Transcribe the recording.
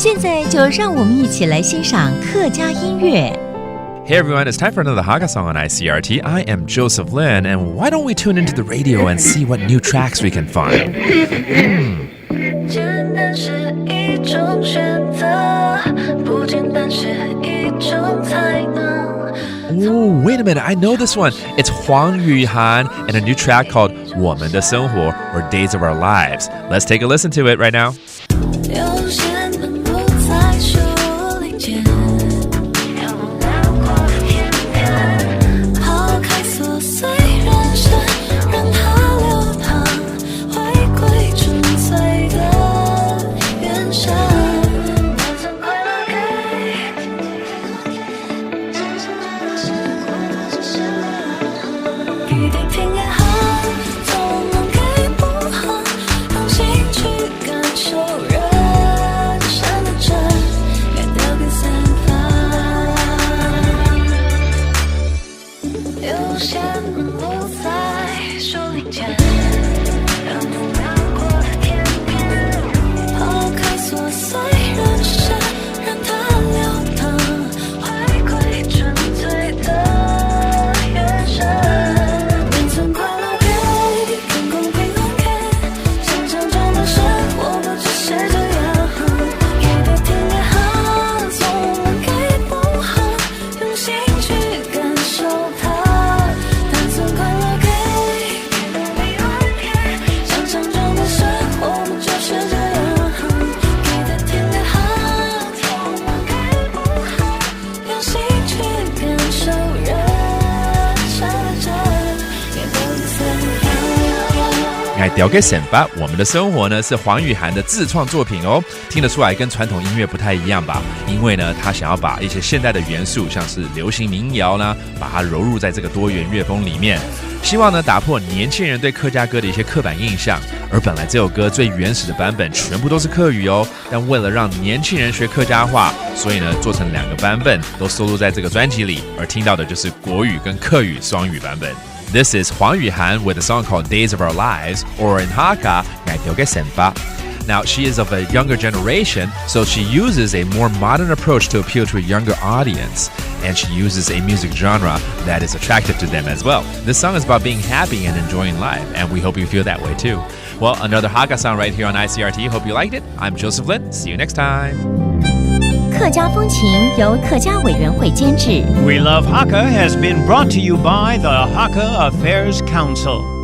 现在就让我们一起来欣赏客家音乐。Hey everyone, it's time for another Hakka song on ICRT. I am Joseph Lin, and why don't we tune into the radio and see what new tracks we can find? Oh, wait a minute, I know this one. It's Huang Yuhan and a new track called 我们的生活 or Days of Our Lives. Let's take a listen to it right now.调给沈吧，我们的生活呢是黄宇涵的自创作品哦，听得出来跟传统音乐不太一样吧？因为呢，他想要把一些现代的元素，像是流行民谣呢，把它揉入在这个多元乐风里面，希望呢打破年轻人对客家歌的一些刻板印象。而本来这首歌最原始的版本全部都是客语哦，但为了让年轻人学客家话，所以呢做成2个版本，都收录在这个专辑里，而听到的就是国语跟客语双语版本。This is Huang Yuhan with a song called Days of Our Lives, or in Hakka, Ngai Tioge Senpa. Now, she is of a younger generation, so she uses a more modern approach to appeal to a younger audience. And she uses a music genre that is attractive to them as well. This song is about being happy and enjoying life, and we hope you feel that way too. Well, another Hakka song right here on ICRT. Hope you liked it. I'm Joseph Lin. See you next time. 客家风情由客家委员会监制。 We Love Hakka has been brought to you by the Hakka Affairs Council.